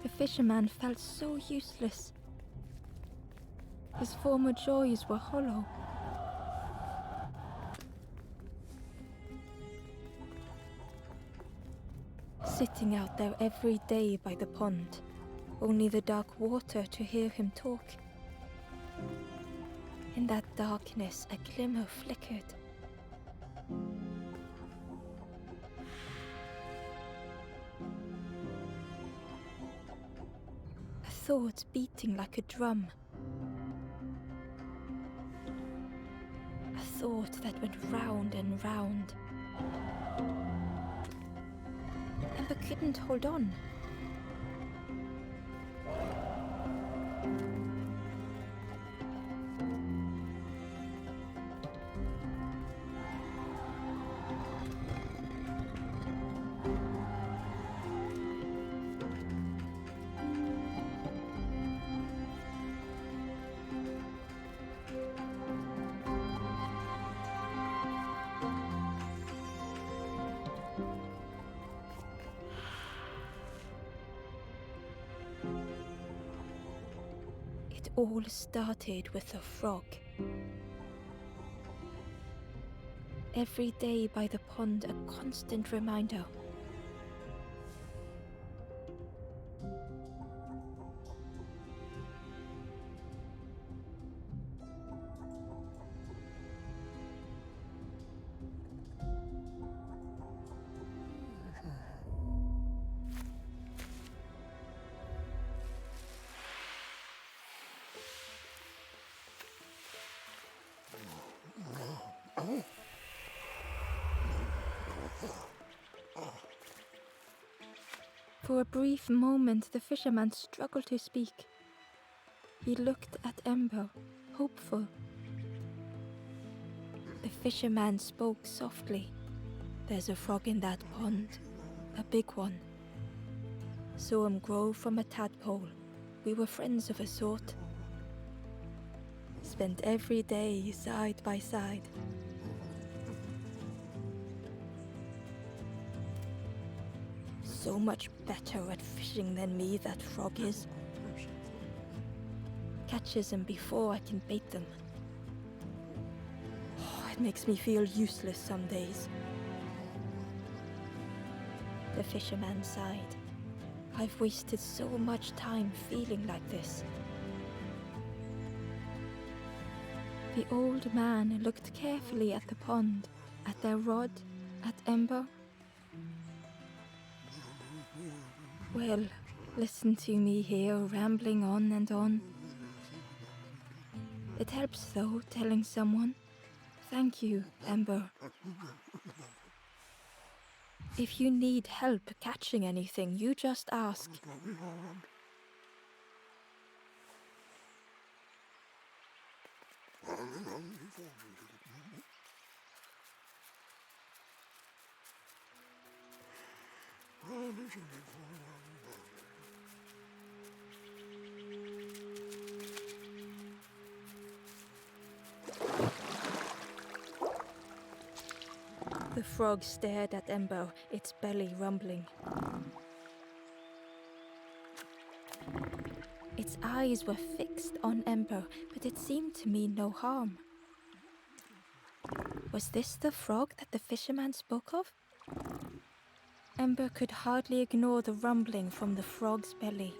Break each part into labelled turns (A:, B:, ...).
A: The fisherman felt so useless. His former joys were hollow. Sitting out there every day by the pond, only the dark water to hear him talk. In that darkness, a glimmer flickered. A thought beating like a drum. A thought that went round and round. Ember couldn't hold on. It all started with a frog. Every day by the pond, a constant reminder. For a brief moment, the fisherman struggled to speak. He looked at Ember, hopeful. The fisherman spoke softly. "There's a frog in that pond, a big one. Saw him grow from a tadpole. We were friends of a sort. Spent every day side by side. So much better at fishing than me, that frog is. Catches them before I can bait them. Oh, it makes me feel useless some days." The fisherman sighed. "I've wasted so much time feeling like this." The old man looked carefully at the pond, at their rod, at Ember. "Well, listen to me here rambling on and on. It helps though, telling someone. Thank you, Ember. If you need help catching anything, you just ask." The frog stared at Ember, its belly rumbling. Its eyes were fixed on Ember, but it seemed to mean no harm. Was this the frog that the fisherman spoke of? Ember could hardly ignore the rumbling from the frog's belly.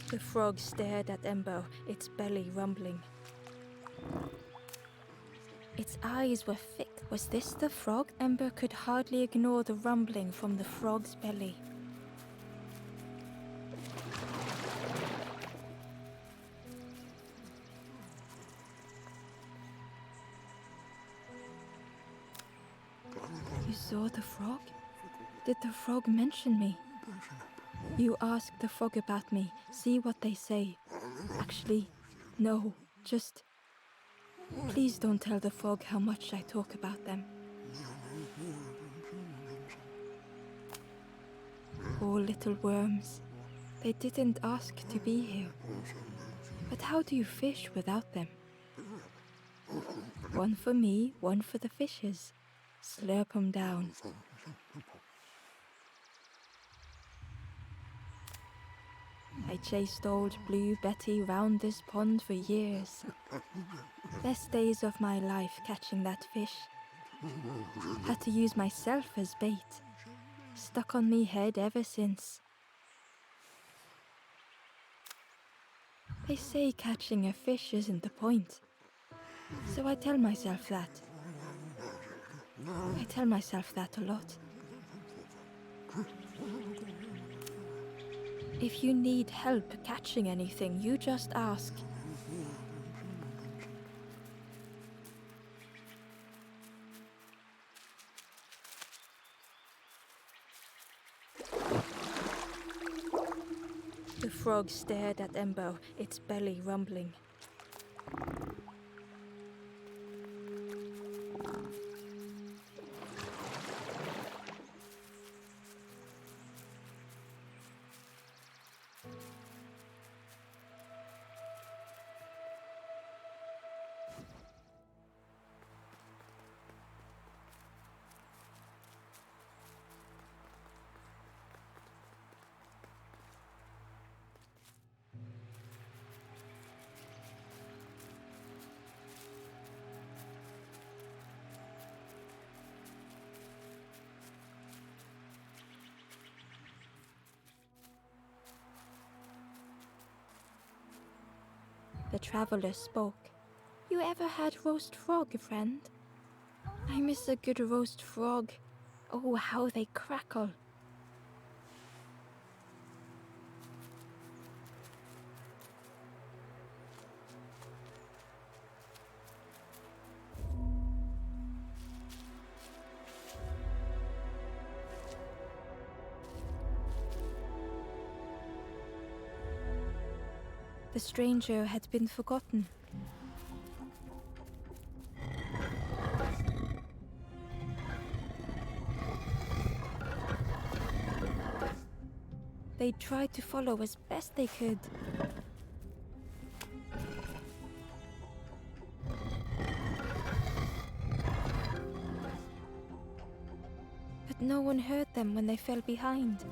A: The frog stared at Ember, its belly rumbling. Its eyes were thick. Was this the frog? Ember could hardly ignore the rumbling from the frog's belly. You saw the frog? Did the frog mention me? You ask the frog about me, see what they say. Actually, no, just... Please don't tell the frog how much I talk about them. Poor little worms. They didn't ask to be here. But how do you fish without them? One for me, one for the fishes. Slurp 'em down. I chased old Blue Betty round this pond for years. Best days of my life catching that fish. Had to use myself as bait. Stuck on me head ever since. They say catching a fish isn't the point. So I tell myself that. I tell myself that a lot. If you need help catching anything, you just ask. The frog stared at Ember, its belly rumbling. The traveler spoke. You ever had roast frog, friend? I miss a good roast frog. Oh, how they crackle. The stranger had been forgotten. They tried to follow as best they could. But no one heard them when they fell behind.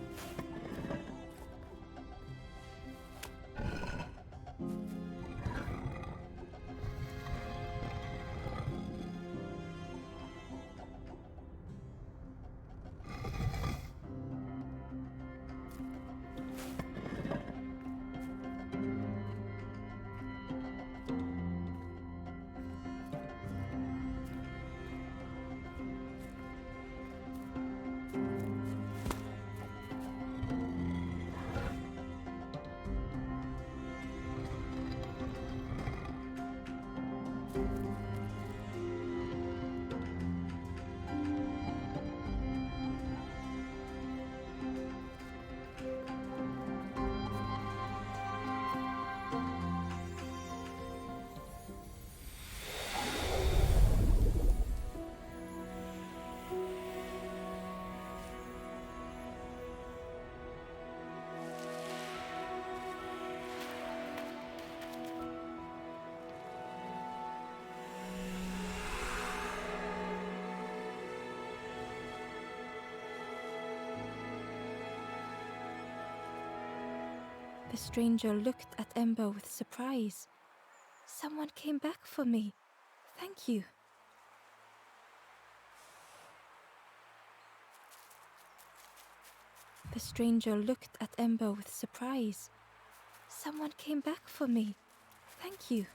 A: The stranger looked at Ember with surprise. Someone came back for me. Thank you. The stranger looked at Ember with surprise. Someone came back for me. Thank you.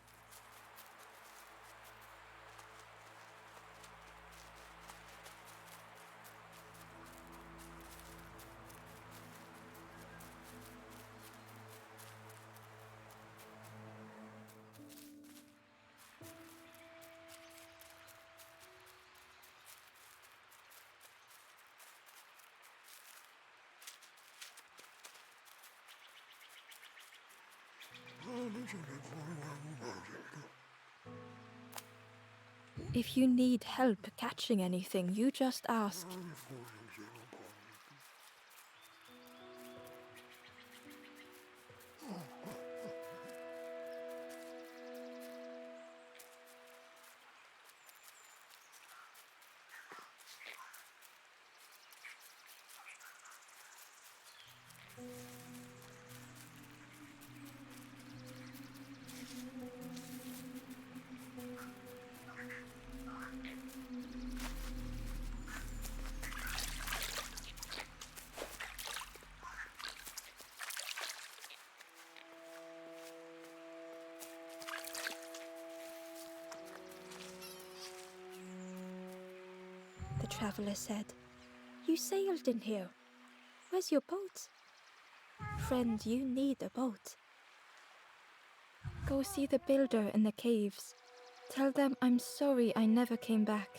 A: If you need help catching anything, you just ask. The traveler said, "You sailed in here. Where's your boat?" "Friend, you need a boat. Go see the builder in the caves. Tell them I'm sorry I never came back."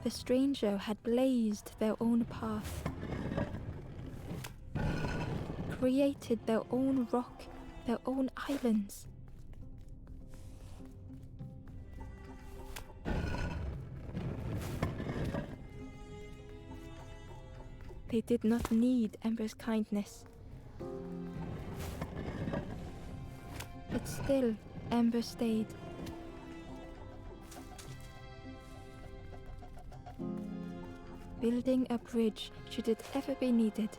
A: The stranger had blazed their own path, created their own rock, their own islands. They did not need Ember's kindness. But still, Ember stayed. Building a bridge should it ever be needed.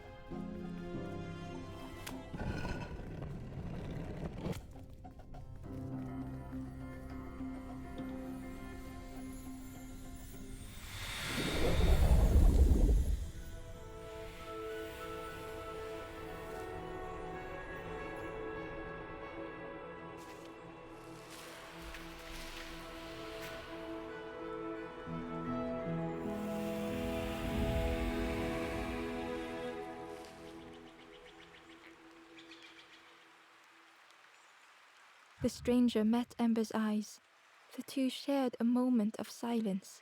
A: The stranger met Ember's eyes. The two shared a moment of silence.